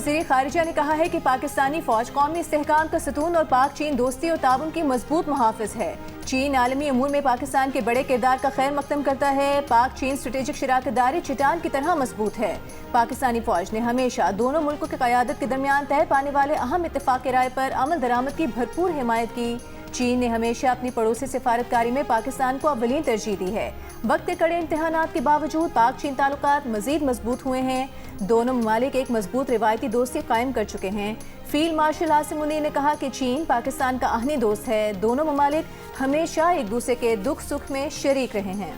वज़ीर ख़ारिजा ने कहा है कि पाकिस्तानी फौज कौमी इस्तेहकाम का सतून और पाक चीन दोस्ती और ताउन की मजबूत मुहाफ़िज़ है। चीन आलमी अमूर में पाकिस्तान के बड़े किरदार का खैर मकदम करता है। पाक चीन स्ट्रेटेजिक शराकतदारी चट्टान की तरह मजबूत है। पाकिस्तानी फौज ने हमेशा दोनों मुल्कों की क़यादत के दरमियान तय पाने वाले अहम इत्तफ़ाक़ राय पर अमल दरामद की भरपूर हिमायत की। चीन ने हमेशा अपनी पड़ोसी सिफारतकारी में पाकिस्तान को अव्वलीन तरजीह दी है। वक्त के कड़े इम्तहानात के बावजूद पाक चीन ताल्लुकात मजीद मजबूत हुए हैं। दोनों ममालिक एक मजबूत रिवायती दोस्ती कायम कर चुके हैं। फील्ड मार्शल आसिम मुनीर ने कहा कि चीन पाकिस्तान का आहनी दोस्त है। दोनों ममालिक हमेशा एक दूसरे के दुख सुख में शरीक रहे हैं।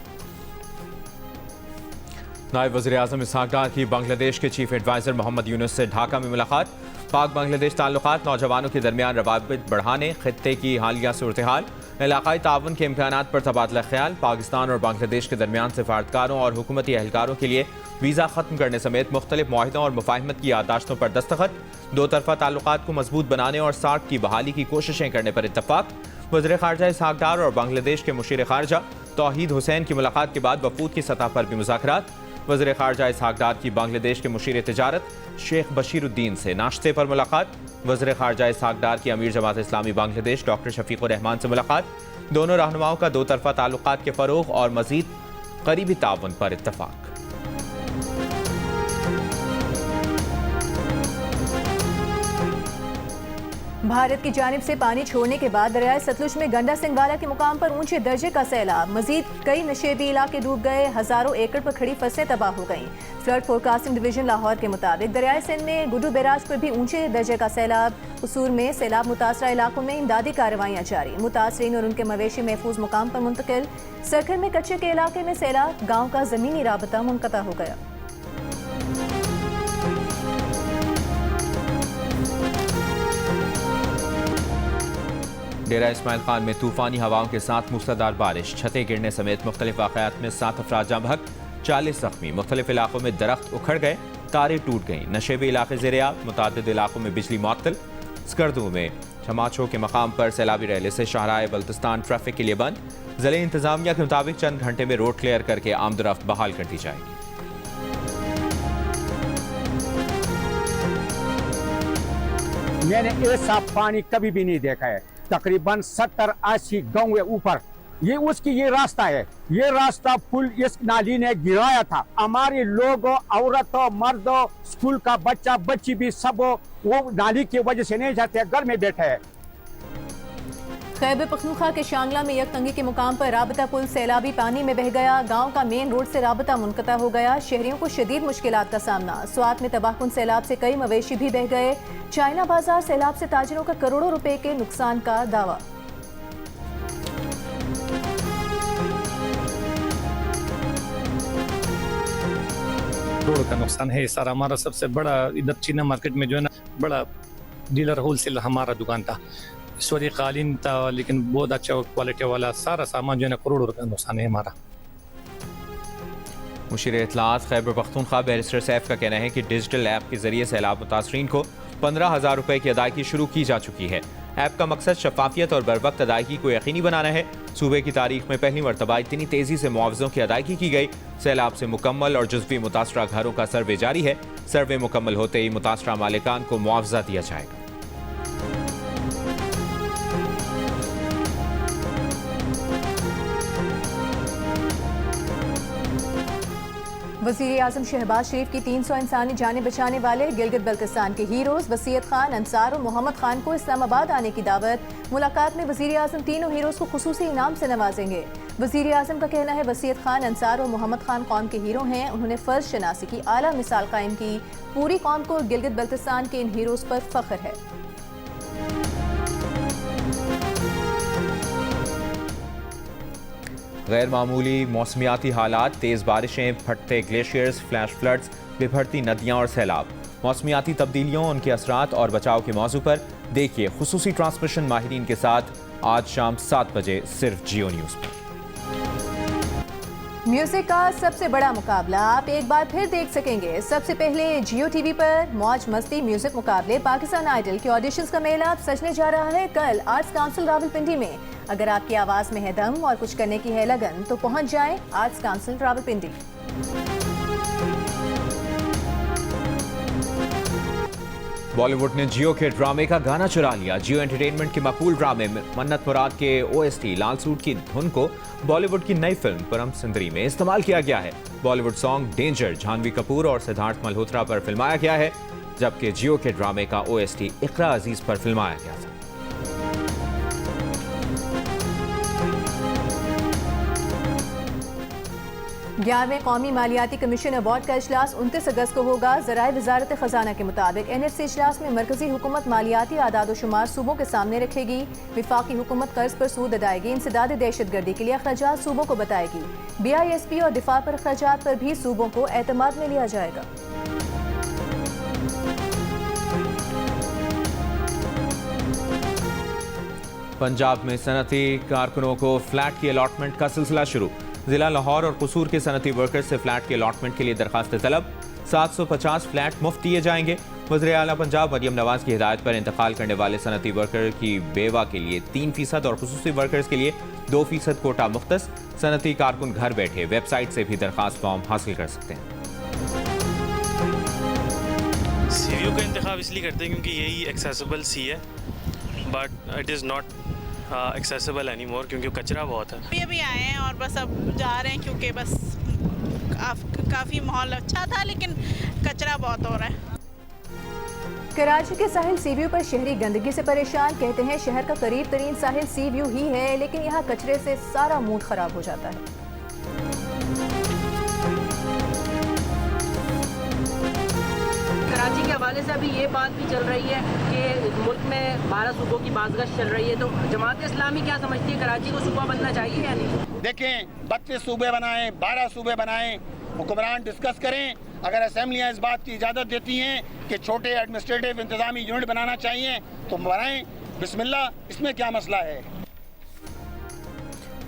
नायब वज़ीर आज़म इसहाक़ डार की बांग्लादेश के चीफ एडवाइज़र मोहम्मद यूनुस से ढाका में मुलाकात। पाक बांग्लादेश ताल्लुकात नौजवानों के दरमियान रवाबित बढ़ाने, खित्ते की हालिया सूरत हाल, इलाकाई ताउन के इम्कानात पर तबादला ख्याल, पाकिस्तान और बांग्लादेश के दरमियान सिफारतकारों और हुकूमती एहलकारों के लिए वीज़ा ख़त्म करने समेत मुख्तलिफ मुआहिदों और मुफाहिमत की याददाश्तों पर दस्तखत, दो तरफ़ा ताल्लुकात को मजबूत बनाने और सार्क की बहाली की कोशिशें करने पर इत्तफ़ाक़। वज़ीर ख़ारिजा इसहाक़ डार और बांग्लादेश के मुशीर ख़ारिजा तौहीद हुसैन की मुलाकात के बाद वफूद की सतह पर भी मुज़ाकरात। वज़ीर ख़ारिजा इसहाक़ डार की बांग्लादेश के मुशीर तिजारत शेख बशीरुद्दीन से नाश्ते पर मुलाकात। वज़ीर ख़ारिजा इसहाक़ डार की अमीर जमात इस्लामी बांग्लादेश डॉक्टर शफ़ीक़ुर रहमान से मुलाकात। दोनों रहनुमाओं का दो तरफ़ा ताल्लुकात के फ़रोग़ और मज़ीद क़रीबी ताउन पर इत्तफ़ाक़। भारत की जानिब से पानी छोड़ने के बाद दरियाए सतलुज में गंडा सिंगवाला के मुकाम पर ऊंचे दर्जे का सैलाब। मजीद कई नशेबी इलाके डूब गए। हजारों एकड़ पर खड़ी फसलें तबाह हो गईं। फ्लड फोरकास्टिंग डिवीजन लाहौर के मुताबिक दरियाए सिंध में गुड्डू बैराज पर भी ऊंचे दर्जे का सैलाब। कसूर में सैलाब मुतासरा इलाकों में इमदादी कार्रवाइयाँ जारी। मुतासरीन और उनके मवेशी महफूज मुकाम पर मुंतकिल। सरखर में कच्चे के इलाके में सैलाब, गाँव का ज़मीनी राबता मुनक़ता हो गया। डेरा इस्माइल खान में तूफानी हवाओं के साथ मूसलाधार बारिश, छतें गिरने समेत मुख्तलिफ वाक़यात में 7 अफराद जाँ बहक, 40 ज़ख्मी। मुख्तलिफ इलाकों में दरख्त उखड़ गए, तारें टूट गईं। नशेबी इलाके ज़ेर-ए-आब, मुतअद्दिद इलाकों में बिजली मुअत्तल। स्कर्दू में छमाछों के मकाम पर सैलाबी रैली से शाहराह बल्तिस्तान ट्रैफिक के लिए बंद। ज़िले इंतज़ामिया के मुताबिक चंद घंटे में रोड क्लियर करके आमदरफ्त बहाल कर दी जाएगी। मैंने ऐसा पानी कभी भी नहीं देखा है। तकरीबन 70-80 गांव है ऊपर, ये उसकी ये रास्ता है। ये रास्ता पुल इस नाली ने गिराया था। हमारे लोग, औरतों, मर्दों, स्कूल का बच्चा बच्ची भी सब वो नाली की वजह से नहीं जाते, घर में बैठे हैं। खैबर पख्तूनख्वा के शांगला में यकतंगी के मुकाम पर राबता पुल सैलाबी पानी में बह गया। गांव का मेन रोड से राबता मुनक़ता हो गया। शहरियों को शदीद मुश्किलात का सामना। स्वात में तबाहकुन सैलाब से कई मवेशी भी बह गए। चाइना बाजार सैलाब से ताजिरों का करोड़ों रुपए के नुकसान का दावा। करोड़ का नुकसान है सर। हमारा सबसे बड़ा इधर चीना मार्केट में जो है ना, बड़ा डीलर होलसेल हमारा दुकान था। इस वक्त कालीन था, लेकिन बहुत अच्छा क्वालिटी वाला सारा सामान जो है ना, करोड़ों रुपये का नुकसान है हमारा। मुशीर इत्तलात खैबर पख्तूनख्वा बैरिस्टर सैफ का कहना है कि डिजिटल ऐप के जरिए सैलाब मुतासरीन को 15,000 रुपये की अदायगी शुरू की जा चुकी है। ऐप का मकसद शफाफियत और बरवक्त अदायगी को यकीनी बनाना है। सूबे की तारीख में पहली मरतबा इतनी तेजी से मुआवजों की अदायगी की गई। सैलाब से मुकम्मल और जुज़वी मुतासरा घरों का सर्वे जारी है। सर्वे मुकम्मल होते ही मुतासरा मालिकान को मुआवजा दिया जाएगा। वज़ीर आज़म शहबाज शरीफ की 300 इंसानी जानें बचाने वाले गिलगित बल्तिस्तान के हीरोज़ वसीयत खान, अंसार और मोहम्मद खान को इस्लामाबाद आने की दावत। मुलाकात में वज़ीर आज़म तीनों हीरोज़ को खुसूसी इनाम से नवाजेंगे। वज़ीर आज़म का कहना है वसीयत खान, अंसार और मोहम्मद खान कौम के हीरो हैं। उन्होंने फ़र्ज शनासी की आला मिसाल कायम की। पूरी कौम को गिलगित बल्तिस्तान के इन हीरोज़ पर फ़ख्र है। गैर मामूली मौसमियाती हालात, तेज़ बारिशें, फटते ग्लेशियर्स, फ्लैश फ्लड्स, बिभरती नदियाँ और सैलाब। मौसमियाती तब्दीलियों, उनके असरात और बचाव के मौजू पर देखिए खुसूसी ट्रांसमिशन माहिरीन के साथ आज शाम 7 बजे सिर्फ जियो न्यूज़ पर। म्यूजिक का सबसे बड़ा मुकाबला आप एक बार फिर देख सकेंगे। सबसे पहले जियो टीवी पर मौज मस्ती म्यूजिक मुकाबले पाकिस्तान आइडल के ऑडिशंस का मेला सजने जा रहा है कल आर्ट्स काउंसिल रावलपिंडी में। अगर आपकी आवाज में है दम और कुछ करने की है लगन तो पहुंच जाएं आर्ट्स काउंसिल रावलपिंडी। बॉलीवुड ने जियो के ड्रामे का गाना चुरा लिया। जियो एंटरटेनमेंट के मकबूल ड्रामे मन्नत मुराद के OST लाल सूट की धुन को बॉलीवुड की नई फिल्म परम सुंदरी में इस्तेमाल किया गया है। बॉलीवुड सॉन्ग डेंजर जानवी कपूर और सिद्धार्थ मल्होत्रा पर फिल्माया गया है, जबकि जियो के ड्रामे का OST इकरा अजीज पर फिल्माया गया था। ग्यारहवें कौमी मालियाती कमीशन अवार्ड का इजलास 29 अगस्त को होगा। ज़राए वजारत खजाना के मुताबिक NFC इजलास में मरकजी हुकूमत मालियाती आदाद शुमार सूबों के सामने रखेगी। विफाकी हुकूमत कर्ज पर सूद अदायगी, इंसदाद दहशतगर्दी के लिए अखराजात सूबों को बताएगी। BISP और दिफा पर अखराजात पर भी सूबों को एतमाद में लिया जाएगा। पंजाब में सनती कारकुनों को फ्लैट की अलॉटमेंट का सिलसिला शुरू। जिला लाहौर और कसूर के सनती वर्कर्स से फ्लैट के अलॉटमेंट के लिए दरखास्त तलब। 750 फ्लैट मुफ्त दिए जाएंगे। वज़ीर आला पंजाब मरियम नवाज की हिदायत पर इंतकाल करने वाले सनती वर्कर की बेवा के लिए 3% और खुसूसी वर्कर्स के लिए 2% कोटा मुख्तस। सनती कारकुन घर बैठे वेबसाइट से भी दरखास्त फॉर्म हासिल कर सकते हैं। CVO का इंतखाब इसलिए करते हैं क्योंकि यही एक्सेसिबल सी है, but it is not accessible any more क्योंकि कचरा बहुत है। अभी आए हैं और बस अब जा रहे हैं क्योंकि बस काफ़ी माहौल अच्छा था, लेकिन कचरा बहुत हो रहा है। कराची के साहिल सी व्यू पर शहरी गंदगी से परेशान। कहते हैं शहर का करीब तरीन साहिल सी व्यू ही है, लेकिन यहाँ कचरे से सारा मूड खराब हो जाता है। कराची के हवाले से अभी ये बात भी चल रही है कि मुल्क में 12 सूबों की बाज़गश्त चल रही है, तो जमात इस्लामी क्या समझती है, कराची को सूबा बनना चाहिए या नहीं? देखें, 32 सूबे बनाएं, 12 सूबे बनाएं, हुक्मरान डिस्कस करें। अगर असेंबलियाँ इस बात की इजाज़त देती हैं कि छोटे एडमिनिस्ट्रेटिव इंतज़ामी यूनिट बनाना चाहिए तो बनाएं, बिस्मिल्लाह, इसमें क्या मसला है।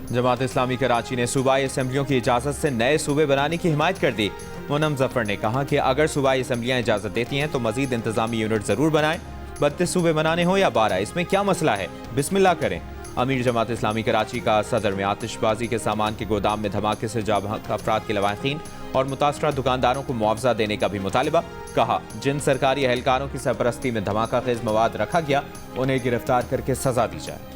जमात इस्लामी कराची ने सूबाई असेंबलियों की इजाज़त से नए सूबे बनाने की हिमायत कर दी। मुनम जफर ने कहा कि अगर सूबाई असेंबलियाँ इजाज़त देती हैं तो मजीद इंतजामी यूनिट ज़रूर बनाएं। 32 सूबे बनाने हो या 12, इसमें क्या मसला है, बिस्मिल्लाह करें। अमीर जमात इस्लामी कराची का सदर में आतिशबाजी के सामान के गोदाम में धमाके से जाँ बहक अफराद के लवाहिकीन और मुतासरा दुकानदारों को मुआवजा देने का भी मुतालिबा। कहा, जिन सरकारी एहलकारों की सरपरस्ती में धमाका खेज मवाद रखा गया उन्हें गिरफ्तार करके सजा दी जाए।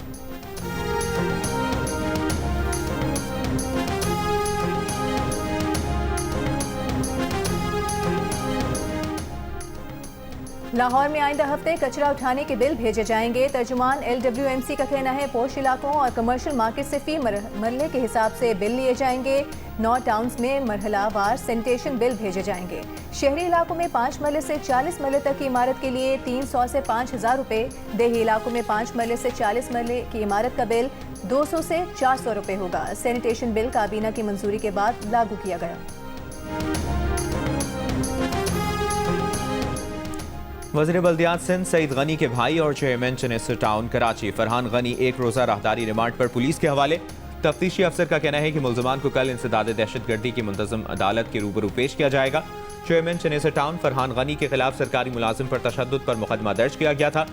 लाहौर में आइंदा हफ्ते कचरा उठाने के बिल भेजे जाएंगे। तर्जुमान LWMC का कहना है पोश इलाकों और कमर्शियल मार्केट से फी मरहले के हिसाब से बिल लिए जाएंगे। 9 टाउन्स में मरहलावार सैनिटेशन बिल भेजे जाएंगे। शहरी इलाकों में 5 मरले से 40 मरले तक की इमारत के लिए 300 से 5,000 रुपये। देही इलाकों में 5 मरले से 40 मरले की इमारत का बिल 200 से 400 रुपये होगा। सैनिटेशन बिल काबीना की मंजूरी के बाद लागू किया गया। वज़ीर बल्दियात सिंध सईद गनी के भाई और चेयरमैन चेनेस्टर टाउन कराची फरहान गनी एक रोज़ा राहदारी रिमांड पर पुलिस के हवाले। तफ्तीशी अफसर का कहना है कि मुल्ज़मान को कल इंसदाद दहशतगर्दी की मुंतज़म अदालत के रूबरू पेश किया जाएगा। चेयरमैन चेनेस्टर टाउन फरहान गनी के खिलाफ सरकारी मुलाजिम पर तशद्दुद पर मुकदमा दर्ज किया गया था।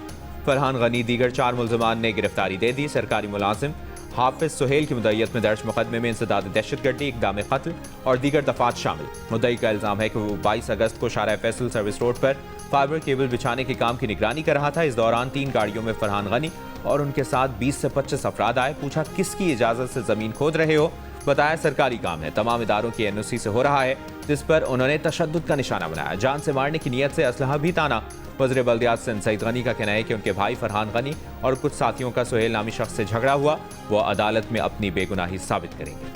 फरहान गनी दीगर 4 मुल्ज़मान ने गिरफ्तारी दे दी। सरकारी मुलाजिम हाफिज सुहेल की मुद्दईयत में दर्ज मुकदमे में इंसदाद दहशतगर्दी, इक़दाम कत्ल और दीगर दफात शामिल। मुद्दई का इल्ज़ाम है कि वो 22 अगस्त को शारा फैसल सर्विस रोड पर फाइबर केबल बिछाने के काम की निगरानी कर रहा था। इस दौरान 3 गाड़ियों में फरहान गनी और उनके साथ 20 से 25 अफराद आए। पूछा, किसकी इजाज़त से ज़मीन खोद रहे हो? बताया, सरकारी काम है, तमाम इदारों की NOC से हो रहा है, जिस पर उन्होंने तशद्दुद का निशाना बनाया। जान से मारने की नीयत से असलहा भी ताना। वज़ीर बल्दियात सिंध सईद गनी का कहना है कि उनके भाई फरहान गनी और कुछ साथियों का सुहेल नामी शख्स से झगड़ा हुआ। वो अदालत में अपनी बेगुनाही साबित करेंगे।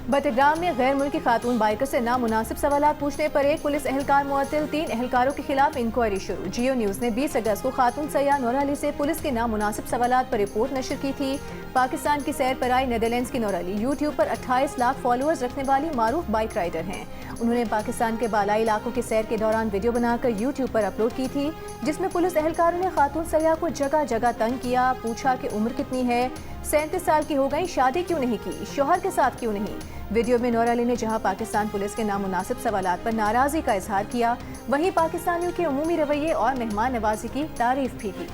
बटग्राम में गैर मुल्की खातून बाइकर से नामुनासिब सवालात पूछने पर एक पुलिस एहलकार मुअत्तल, 3 एहलकारों के खिलाफ इंक्वायरी शुरू। जियो न्यूज़ ने 20 अगस्त को खातून सयाह नूर अली से पुलिस के नामुनासिब सवालात पर रिपोर्ट नशर की थी। पाकिस्तान की सैर पर आई नेदरलैंड्स की नूर अली यूट्यूब पर 28 लाख फॉलोअर्स रखने वाली मारूफ बाइक राइडर हैं। उन्होंने पाकिस्तान के बालाई इलाकों के सैर के दौरान वीडियो बनाकर यूट्यूब पर अपलोड की थी, जिसमें पुलिस एहलकारों ने खातून सयाह को जगह जगह तंग किया। पूछा कि उम्र कितनी है, 37 साल की हो गई, शादी क्यों नहीं की, शोहर के साथ क्यों नहीं। वीडियो में नूर अली ने जहां पाकिस्तान पुलिस के नामुनासिब सवालात पर नाराजगी का इजहार किया, वहीं पाकिस्तानियों के उमूमी रवैये और मेहमान नवाजी की तारीफ भी की।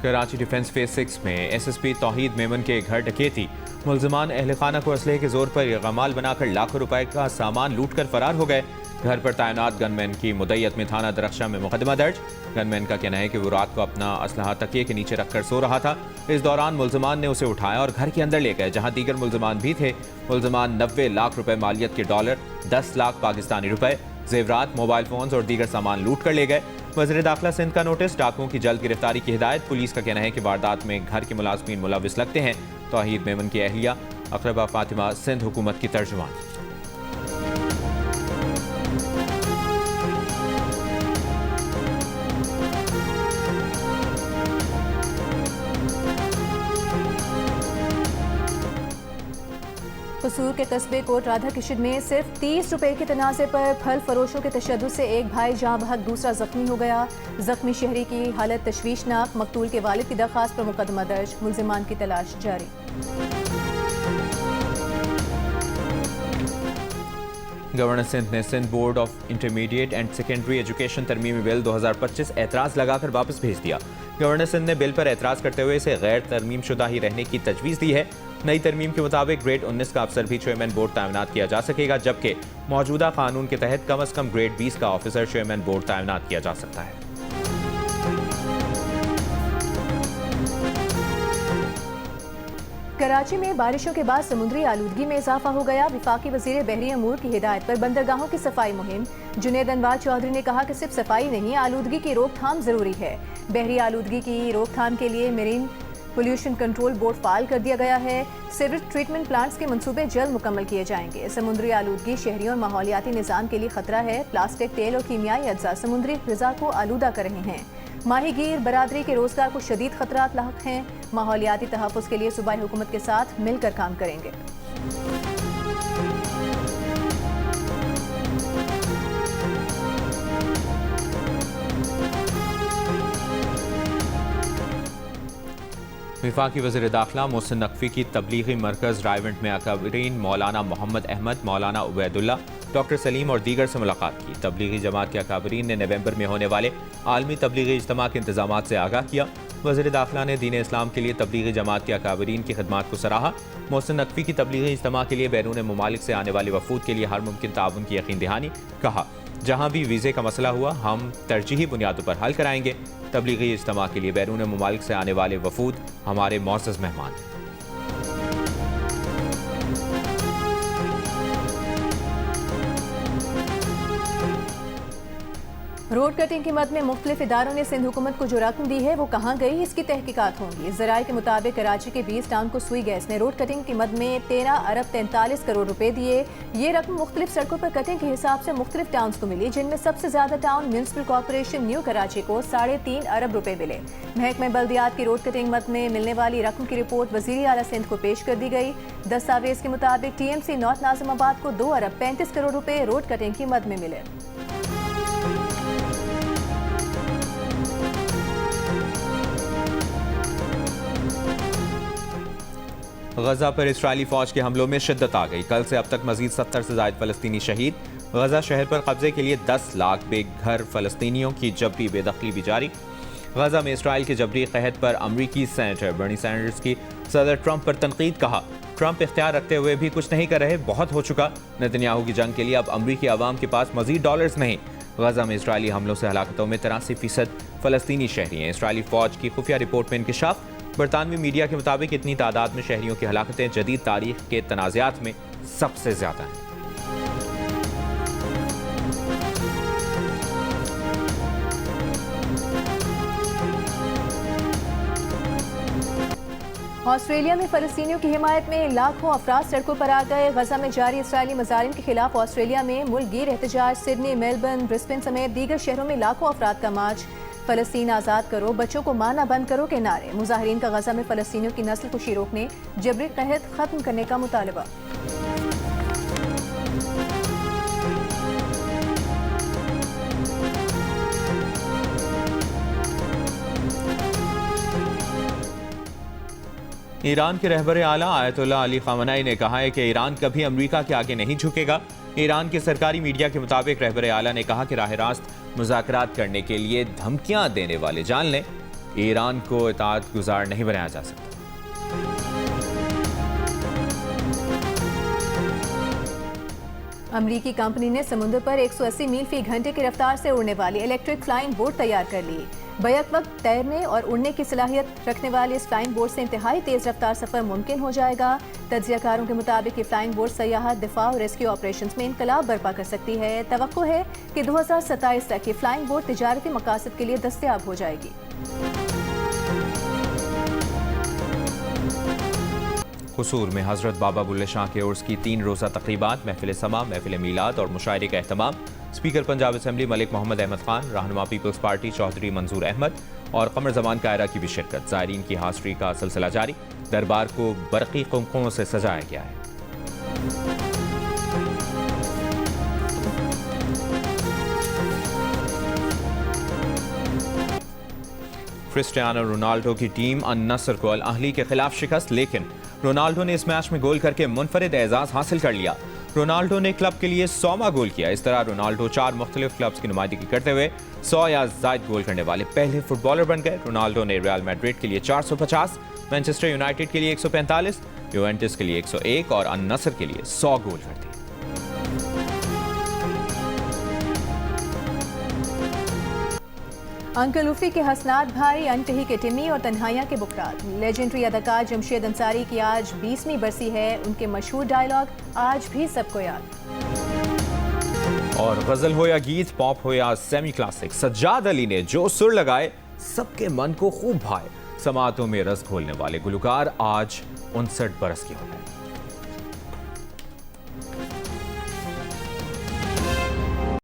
कराची डिफेंस फेज 6 में SSP तौहीद मेमन के घर डकैती। मुल्जिमान अहल खाना को असलहे के जोर पर गमाल बनाकर लाखों रुपए का सामान लूट कर फरार हो गए। घर पर तैनात गनमैन की मुद्दत में थाना दरख्शा में मुकदमा दर्ज। गनमैन का कहना है कि वो रात को अपना असलहा तकिए के नीचे रखकर सो रहा था। इस दौरान मुल्जिमान ने उसे उठाया और घर के अंदर ले गए, जहां दीगर मुल्जिमान भी थे। मुल्जिमान 90 लाख रुपए मालियत के डॉलर, 10 लाख पाकिस्तानी रुपए, जेवरात, मोबाइल फोन और दीगर सामान लूट कर ले गए। वज़ीर दाखिला सिंध का नोटिस, डाकुओं की जल्द गिरफ्तारी की हिदायत। पुलिस का कहना है कि वारदात में घर के मुलाजमीन मुलविस लगते हैं। तौहीद मेमन की अहलिया अकरबा फातिमा सिंध हुकूमत की तर्जुमान। कसूर के कस्बे कोट राधा किशन में सिर्फ 30 रुपए के तनाज़े पर फल फरोशों के तशद्दुद से एक भाई जहां बहक दूसरा जख्मी हो गया। जख्मी शहरी की हालत तशवीशनाक। मकतूल के वालिद की दरख्वास्त पर मुकदमा दर्ज। मुल्जिमान की तलाश जारी। गवर्नर सिंध ने Sindh board of intermediate and secondary education तरमीमी बिल 2025 एतराज़ लगाकर वापस भेज दिया। गवर्नर सिंध ने बिल पर एतराज़ करते हुए इसे गैर तरमीम शुदा ही रहने की तजवीज़ दी है। नई तरमीम के मुताबिक ग्रेड 19 का अफसर भी चेयरमैन बोर्ड तैनात किया जा सकेगा, जबकि मौजूदा कानून के तहत कम अज़ कम ग्रेड 20 का ऑफिसर चेयरमैन बोर्ड तैनात किया जा सकता है। कराची में बारिशों के बाद समुद्री आलूदगी में इजाफा हो गया। वफाकी वज़ीर बहरी अमूर की हिदायत पर बंदरगाहों की सफाई मुहिम। जुनैद अनवार चौधरी ने कहा कि सिर्फ सफाई नहीं, आलूदगी की रोकथाम जरूरी है। बहरी आलूदगी की रोकथाम के लिए मेरीन पोल्यूशन कंट्रोल बोर्ड फाल कर दिया गया है। सीवरेज ट्रीटमेंट प्लांट्स के मंसूबे जल्द मुकम्मल किए जाएंगे। समुद्री आलूदगी शहरियों और माहौलियाती निज़ाम के लिए खतरा है। प्लास्टिक, तेल और कीमियाई अज्जा समुद्री ग़िज़ा को आलूदा कर रहे हैं। माहीगीर बरादरी के रोजगार को शदीद खतरात लाहक हैं। माहौलियाती तहफ़्फ़ुज़ के लिए सूबाई हुकूमत के साथ मिलकर काम करेंगे। वफाकी वज़ीर दाखिला मोहसिन नकवी की तबलीगी मरकज़ रायवंड में अकाबरीन मौलाना मोहम्मद अहमद, मौलाना उबैदुल्ला, डॉक्टर सलीम और दीगर से मुलाकात की। तबलीगी जमात के अकाबरीन ने नवंबर में होने वाले आलमी तबलीगी इज्तिमा के इंतजामात से आगाह किया। वज़ीर दाखिला ने दीन इस्लाम के लिए तबलीगी जमात के अकाबरीन की खिदमात को सराहा। मोहसिन नकवी की तबलीगी इज्तिमा के लिए बैरून ममालिक से आने वाले वफूद के लिए हर मुमकिन ताउन की यकीन दहानी। कहा, जहाँ भी वीज़े का मसला हुआ हम तरजीही बुनियादों पर हल कराएंगे। तबलीगी इज्तिमा के लिए बैरून ममालिक से आने वाले वफूद हमारे मौज़ज़ मेहमान हैं। रोड कटिंग की मद में मुख्तलिफ इदारों ने सिंध हुकूमत को जो रकम दी है वो कहाँ गई, इसकी तहकीकात होंगी। ज़राए के मुताबिक कराची के 20 टाउन को सुई गैस ने रोड कटिंग की मद में 13 अरब 43 करोड़ रुपए दिए। ये रकम मुख्तलिफ सड़कों पर कटिंग के हिसाब से मुख्तलिफ टाउन को मिली, जिनमें सबसे ज्यादा town municipal corporation new Karachi को 3.5 अरब रुपए मिले। महकमे बल्दियात की रोड कटिंग मद में मिलने वाली रकम की रिपोर्ट वज़ीर आला सिंध को पेश कर दी गई। दस्तावेज के मुताबिक TMC नॉर्थ नाज़िमाबाद को 2 अरब 35 करोड़ रुपए रोड कटिंग की मद में मिले। गजा पर इस्राएली फौज के हमलों में शिद्दत आ गई। कल से अब तक मजीद 70 से ज़ायद फलस्तीनी शहीद। गजा शहर पर कब्जे के लिए 10 लाख बेघर फलस्तीनियों की जबरी बेदखली भी जारी। गजा में इसराइल के जबरी कहत पर अमरीकी सेनेटर बर्नी सैंडर्स की सदर ट्रंप पर तनकीद। कहा, ट्रंप इख्तियार रखते हुए भी कुछ नहीं कर रहे, बहुत हो चुका। नेतन्याहू की जंग के लिए अब अमरीकी आवाम के पास मजीद डॉलर्स नहीं। गजा में इसराइली हमलों से हलाकतों में 83% फलस्तीनी शहरी हैं। इसराइली फौज की खुफिया रिपोर्ट में इंकशाफ। बरतानवी मीडिया के मुताबिक इतनी तादाद में शहरियों की हलाकतें जदीद तारीख के तनाज़ात में सबसे ज्यादा हैं। ऑस्ट्रेलिया में फलस्तीनियों की हिमायत में लाखों अफराद सड़कों पर आ गए। गजा में जारी इसराइली मज़ालिम के खिलाफ ऑस्ट्रेलिया में मुल्कगीर एहतजाज। सिडनी, मेलबर्न, ब्रिस्बेन समेत दीगर शहरों में लाखों अफराद का मार्च। फलस्तीन आज़ाद करो, बच्चों को मारना बंद करो के नारे। मुजाहिरीन का गजा में फलस्तीनियों की नस्ल कुशी रोकने, जबरी कहत खत्म करने का मुतालबा। ईरान के रहबर आला आयतुल्लाह अली ख़ामेनी ने कहा है कि ईरान कभी अमेरिका के आगे नहीं झुकेगा। ईरान के सरकारी मीडिया के मुताबिक रहबर आला ने कहा कि राह रास्त मुज़ाकरात करने के लिए धमकियां देने वाले जान लें। ईरान को इताअत गुजार नहीं बनाया जा सकता। अमरीकी कंपनी ने समुद्र पर 180 मील फी घंटे की रफ्तार से उड़ने वाली इलेक्ट्रिक फ्लाइंग बोट तैयार कर ली। बैक वक्त तैरने और उड़ने की सलाहियत रखने वाली इस फ्लाइंग बोट से इंतहाई तेज रफ्तार सफर मुमकिन हो जाएगा। तज्जियाकारों के मुताबिक ये फ्लाइंग बोट सयाहत, दिफा और रेस्क्यू ऑपरेशंस में इनकलाब बर्पा कर सकती है। तवक्को है कि 2027 तक ये फ्लाइंग बोट तिजारती मकासद के लिए दस्तयाब हो जाएगी। कसूर में हजरत बाबा बुल्ले शाह के उर्स की 3 रोज़ा तकरीबात, महफिल समा, महफिल मीलाद और मुशायरे का एहतमाम। स्पीकर पंजाब असम्बली मलिक मोहम्मद अहमद खान, रहनुमा पीपल्स पार्टी चौधरी मंजूर अहमद और कमर जमान कायरा की भी शिरकत। ज़ायरीन की हाज़री का सिलसिला जारी। दरबार को बरक़ी कुमकुमों से सजाया गया है। क्रिस्टियानो रोनाल्डो की टीम अन-नस्र को अल अहली के खिलाफ शिकस्त, लेकिन रोनाल्डो ने इस मैच में गोल करके मुनफरिद एजाज हासिल कर लिया। रोनाल्डो ने क्लब के लिए 100वां गोल किया। इस तरह रोनाल्डो 4 मुख्तलिफ क्लब्स की नुमाइंदगी करते हुए 100 या ज़ायद गोल करने वाले पहले फुटबॉलर बन गए। रोनाल्डो ने रियल मैड्रिड के लिए 450, मैनचेस्टर यूनाइटेड के लिए 145, यूवेंटस के लिए 101 और अन-नस्र के लिए 100 गोल कर दिए। अंकल उफी के हसनात भाई, अनकही के टिम्मी और तन्हाइयाँ के बुकरात। लेजेंडरी अदाकार जमशेद अंसारी की आज 20वीं बरसी है। उनके मशहूर डायलॉग आज भी सबको याद। और गजल हो या गीत, पॉप हो या सेमी क्लासिक, सज्जाद अली ने जो सुर लगाए सबके मन को खूब भाए। समातों में रस घोलने वाले गुलकार आज 59 बरस के हो गए।